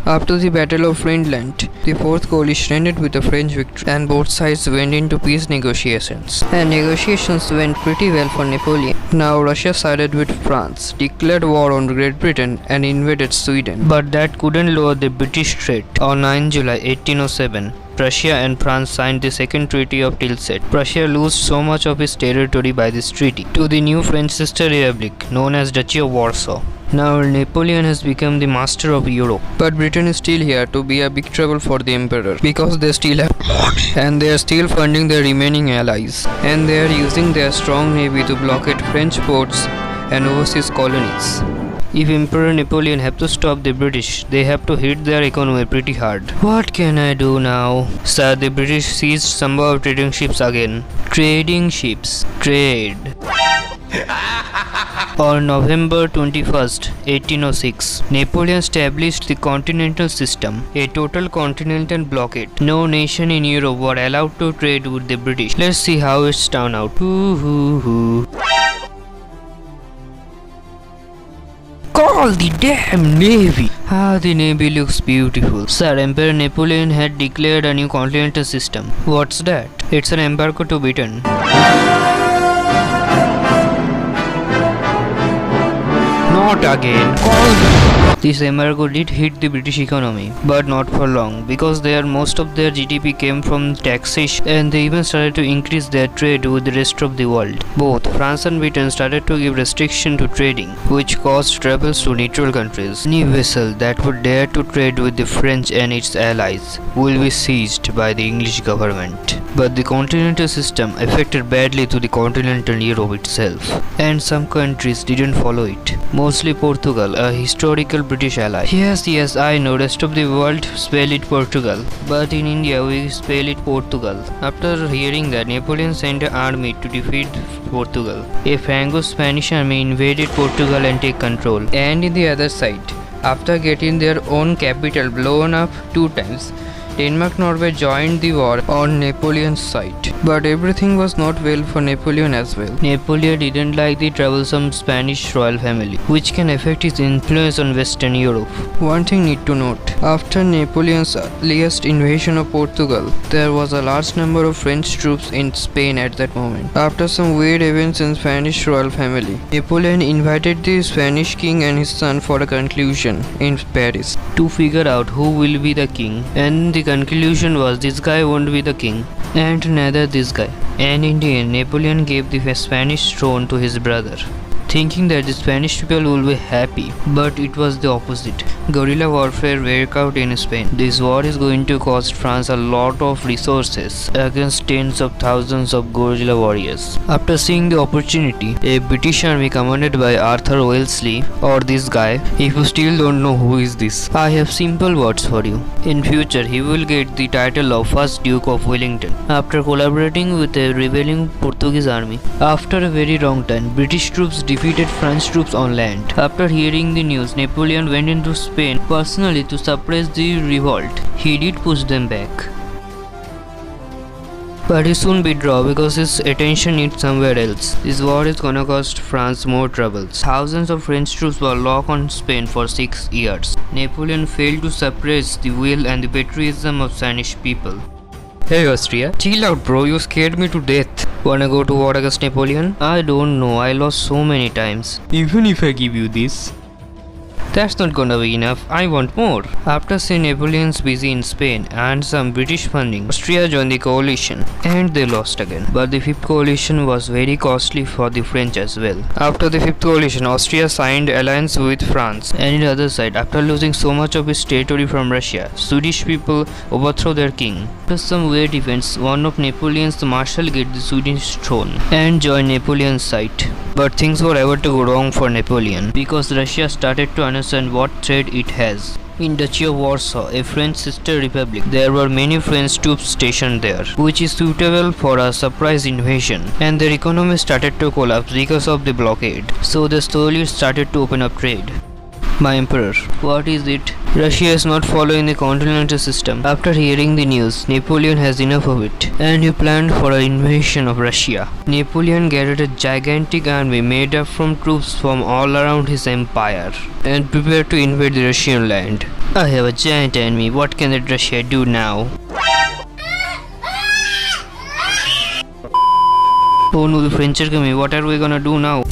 After the Battle of Friedland, the Fourth Coalition ended with a French victory, and both sides went into peace negotiations. And negotiations went pretty well for Napoleon. Now Russia sided with France, declared war on Great Britain, and invaded Sweden. But that couldn't lower the British threat. On 9 July 1807, Prussia and France signed the Second Treaty of Tilsit. Prussia lost so much of its territory by this treaty to the new French sister republic known as Duchy of Warsaw. Now Napoleon has become the master of Europe. But Britain is still here to be a big trouble for the emperor because they still have money and they are still funding their remaining allies, and they are using their strong navy to blockade French ports and overseas colonies. If Emperor Napoleon have to stop the British, they have to hit their economy pretty hard. What can I do now? Sir, the British seized some of our trading ships again. Trading ships. Trade. On November 21st, 1806, Napoleon established the Continental System, a total continental blockade. No nation in Europe were allowed to trade with the British. Let's see how it's turned out. Call the damn navy! The navy looks beautiful. Sir, Emperor Napoleon had declared a new continental system. What's that? It's an embargo to Britain. Not again. This embargo did hit the British economy, but not for long, because most of their GDP came from taxation, and they even started to increase their trade with the rest of the world. Both France and Britain started to give restriction to trading, which caused troubles to neutral countries. Any vessel that would dare to trade with the French and its allies will be seized by the English government. But the continental system affected badly to the continental Europe itself, and some countries didn't follow it. Mostly Portugal, a historical British ally. Yes, I know rest of the world spell it Portugal, but in India we spell it Portugal. After hearing that, Napoleon sent an army to defeat Portugal. A Franco-Spanish army invaded Portugal and take control. And in the other side, after getting their own capital blown up 2 times, Denmark-Norway joined the war on Napoleon's side. But everything was not well for Napoleon as well. Napoleon didn't like the troublesome Spanish royal family, which can affect his influence on Western Europe. One thing need to note, after Napoleon's earliest invasion of Portugal, there was a large number of French troops in Spain at that moment. After some weird events in Spanish royal family, Napoleon invited the Spanish king and his son for a conclusion in Paris to figure out who will be the king, and the conclusion was this guy won't be the king, and neither this guy. And in the end, Napoleon gave the Spanish throne to his brother, thinking that the Spanish people will be happy, but it was the opposite. Guerrilla warfare broke out in Spain. This war is going to cost France a lot of resources against tens of thousands of guerrilla warriors. After seeing the opportunity, a British army commanded by Arthur Wellesley, or this guy, if you still don't know who is this, I have simple words for you. In future, he will get the title of First Duke of Wellington, after collaborating with a rebelling Portuguese army. After a very long time, British troops defeated French troops on land. After hearing the news, Napoleon went into Spain personally to suppress the revolt. He did push them back, but he soon withdrew because his attention is somewhere else. This war is gonna cost France more troubles. Thousands of French troops were locked on Spain for 6 years. Napoleon failed to suppress the will and the patriotism of Spanish people. Hey Austria, chill out bro, you scared me to death. Wanna go to war against Napoleon? I don't know, I lost so many times. Even if I give you this, that's not gonna be enough, I want more. After seeing Napoleon's busy in Spain and some British funding, Austria joined the coalition, and they lost again. But the 5th coalition was very costly for the French as well. After the 5th coalition, Austria signed alliance with France. And on the other side, after losing so much of its territory from Russia, Swedish people overthrew their king. After some weird events, one of Napoleon's marshal get the Swedish throne and joined Napoleon's side. But things were ever to go wrong for Napoleon, because Russia started to understand what threat it has. In Duchy of Warsaw, a French sister republic, there were many French troops stationed there, which is suitable for a surprise invasion, and their economy started to collapse because of the blockade, so they slowly started to open up trade. My emperor. What is it? Russia is not following the Continental System. After hearing the news, Napoleon has enough of it, and he planned for an invasion of Russia. Napoleon gathered a gigantic army made up from troops from all around his empire, and prepared to invade the Russian land. I have a giant enemy. What can that Russia do now? Oh no, the French are coming. What are we gonna do now?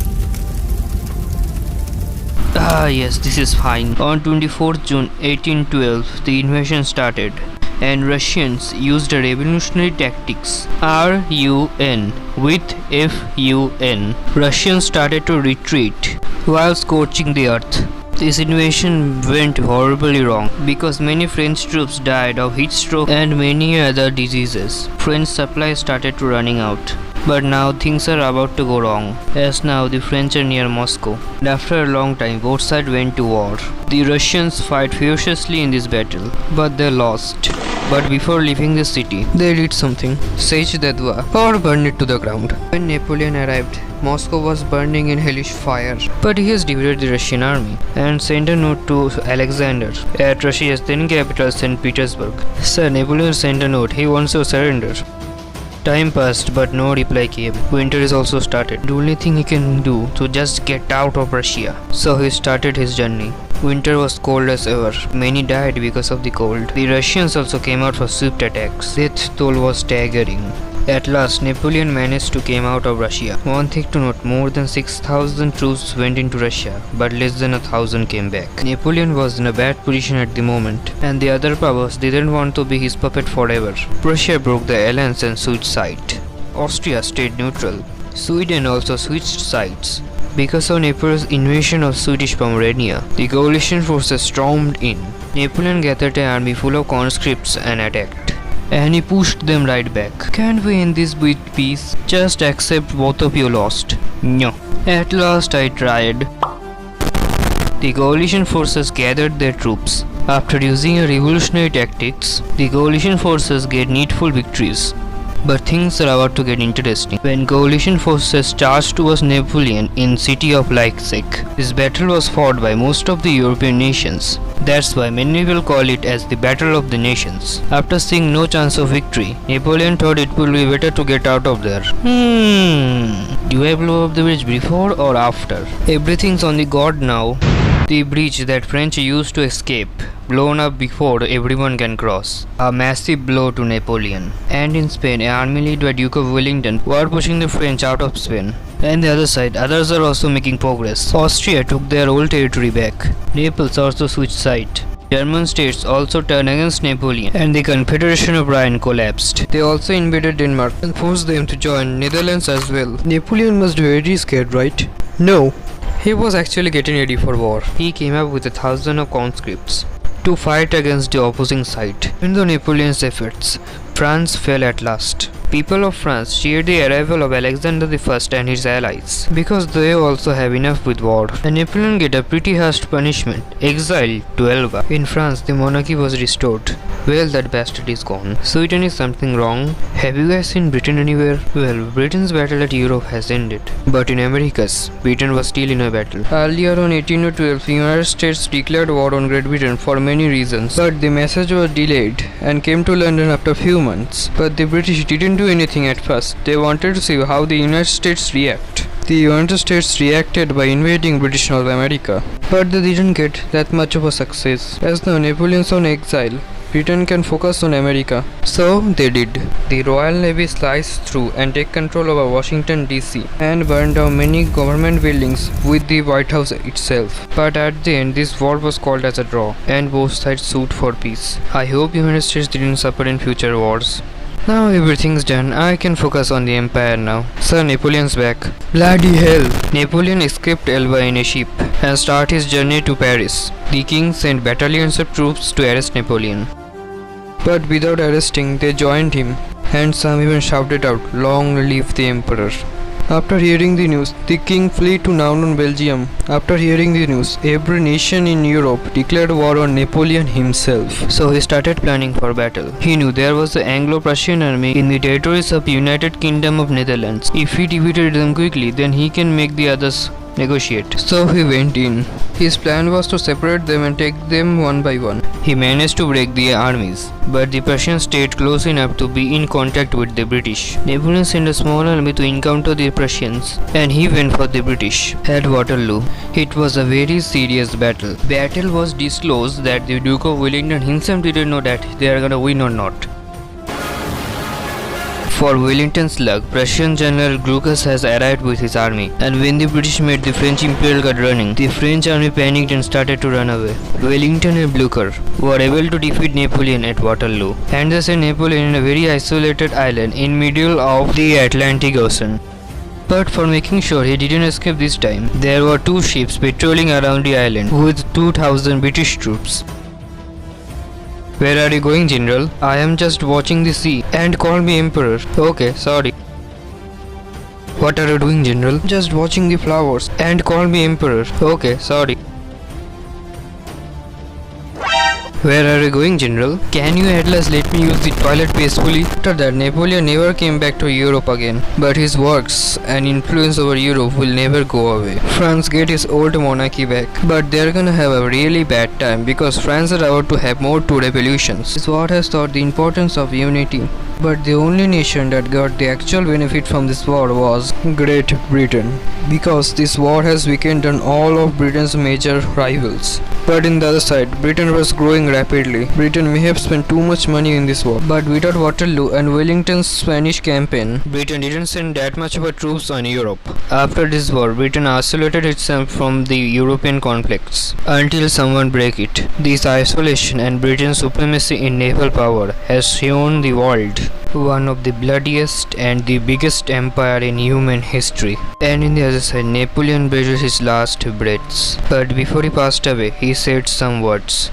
Ah yes, this is fine. On 24th June 1812, the invasion started, and Russians used a revolutionary tactics, RUN, with FUN. Russians started to retreat while scorching the earth. This invasion went horribly wrong because many French troops died of heat stroke and many other diseases. French supplies started to running out. But now things are about to go wrong, as now the French are near Moscow, and after a long time both sides went to war. The Russians fight furiously in this battle, but they lost. But before leaving the city, they did something: siege the Dua, or burn it to the ground. When Napoleon arrived, Moscow was burning in hellish fire, but he has defeated the Russian army and sent a note to Alexander at Russia's then capital St. Petersburg. Sir, Napoleon sent a note. He wants to surrender. Time passed, but no reply came. Winter is also started. The only thing he can do to just get out of Russia. So he started his journey. Winter was cold as ever. Many died because of the cold. The Russians also came out for swift attacks. Death toll was staggering. At last, Napoleon managed to come out of Russia. One thing to note, more than 6,000 troops went into Russia, but less than 1,000 came back. Napoleon was in a bad position at the moment, and the other powers didn't want to be his puppet forever. Prussia broke the alliance and switched sides. Austria stayed neutral. Sweden also switched sides. Because of Napoleon's invasion of Swedish Pomerania, the coalition forces stormed in. Napoleon gathered an army full of conscripts and attacked. And he pushed them right back. Can't we end this with peace? Just accept both of you lost. No. At last I tried. The coalition forces gathered their troops. After using a revolutionary tactics, the coalition forces get needful victories. But things are about to get interesting. When coalition forces charged towards Napoleon in city of Leipzig, this battle was fought by most of the European nations. That's why many will call it as the Battle of the Nations. After seeing no chance of victory, Napoleon thought it would be better to get out of there. Do I blow up the bridge before or after? Everything's on the god now. The bridge that French used to escape, blown up before everyone can cross. A massive blow to Napoleon. And in Spain, an army led by Duke of Wellington were pushing the French out of Spain. And the other side, others are also making progress. Austria took their old territory back. Naples also switched side. German states also turned against Napoleon, and the Confederation of Rhine collapsed. They also invaded Denmark and forced them to join Netherlands as well. Napoleon must be very scared, right? No. He was actually getting ready for war. He came up with 1,000 of conscripts to fight against the opposing side. Even though Napoleon's efforts, France fell at last. People of France cheered the arrival of Alexander I and his allies, because they also have enough with war. And Napoleon get a pretty harsh punishment, exile to Elba. In France, the monarchy was restored. Well, that bastard is gone. Sweden, is something wrong? Have you guys seen Britain anywhere? Well, Britain's battle at Europe has ended. But in Americas, Britain was still in a battle. Earlier on 1812, the United States declared war on Great Britain for many reasons. But the message was delayed and came to London after a few months. But the British didn't do anything at first. They wanted to see how the United States react. The United States reacted by invading British North America. But they didn't get that much of a success. As now Napoleon's on exile, Britain can focus on America. So they did. The Royal Navy sliced through and take control over Washington DC and burned down many government buildings with the White House itself. But at the end, this war was called as a draw and both sides sued for peace. I hope United States didn't suffer in future wars. Now everything's done, I can focus on the empire now. Sir, Napoleon's back. Bloody hell! Napoleon escaped Elba in a ship and started his journey to Paris. The king sent battalions of troops to arrest Napoleon. But without arresting, they joined him, and some even shouted out, "Long live the emperor." After hearing the news, the king fled to Laon, Belgium. After hearing the news, every nation in Europe declared war on Napoleon himself. So he started planning for battle. He knew there was the Anglo-Prussian army in the territories of United Kingdom of Netherlands. If he defeated them quickly, then he can make the others negotiate. So he went in. His plan was to separate them and take them one by one. He managed to break the armies, but the Prussians stayed close enough to be in contact with the British. Napoleon sent a small army to encounter the Prussians, and he went for the British at Waterloo. It was a very serious battle. Battle was disclosed that the Duke of Wellington himself didn't know that they are gonna win or not. For Wellington's luck, Prussian General Glucas has arrived with his army, and when the British made the French Imperial Guard running, the French army panicked and started to run away. Wellington and Blucher were able to defeat Napoleon at Waterloo, and they sent Napoleon in a very isolated island in middle of the Atlantic Ocean. But for making sure he didn't escape this time, there were 2 ships patrolling around the island with 2,000 British troops. Where are you going, General? I am just watching the sea. And call me Emperor. Okay, sorry. What are you doing, General? Just watching the flowers. And call me Emperor. Okay, sorry. Where are you going, General? Can you at least let me use the toilet peacefully? After that, Napoleon never came back to Europe again. But his works and influence over Europe will never go away. France get his old monarchy back. But they're gonna have a really bad time because France are about to have more 2 revolutions. This war has taught the importance of unity. But the only nation that got the actual benefit from this war was Great Britain, because this war has weakened on all of Britain's major rivals. But in the other side, Britain was growing rapidly. Britain may have spent too much money in this war, but without Waterloo and Wellington's Spanish campaign, Britain didn't send that much of a troops on Europe. After this war, Britain isolated itself from the European conflicts until someone break it. This isolation and Britain's supremacy in naval power has shown the world one of the bloodiest and the biggest empire in human history. And in the other side, Napoleon breathed his last breaths. But before he passed away, he said some words.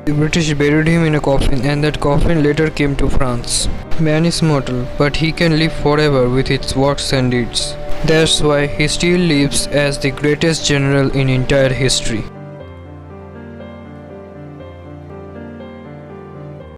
The British buried him in a coffin, and that coffin later came to France. Man is mortal, but he can live forever with his works and deeds. That's why he still lives as the greatest general in entire history.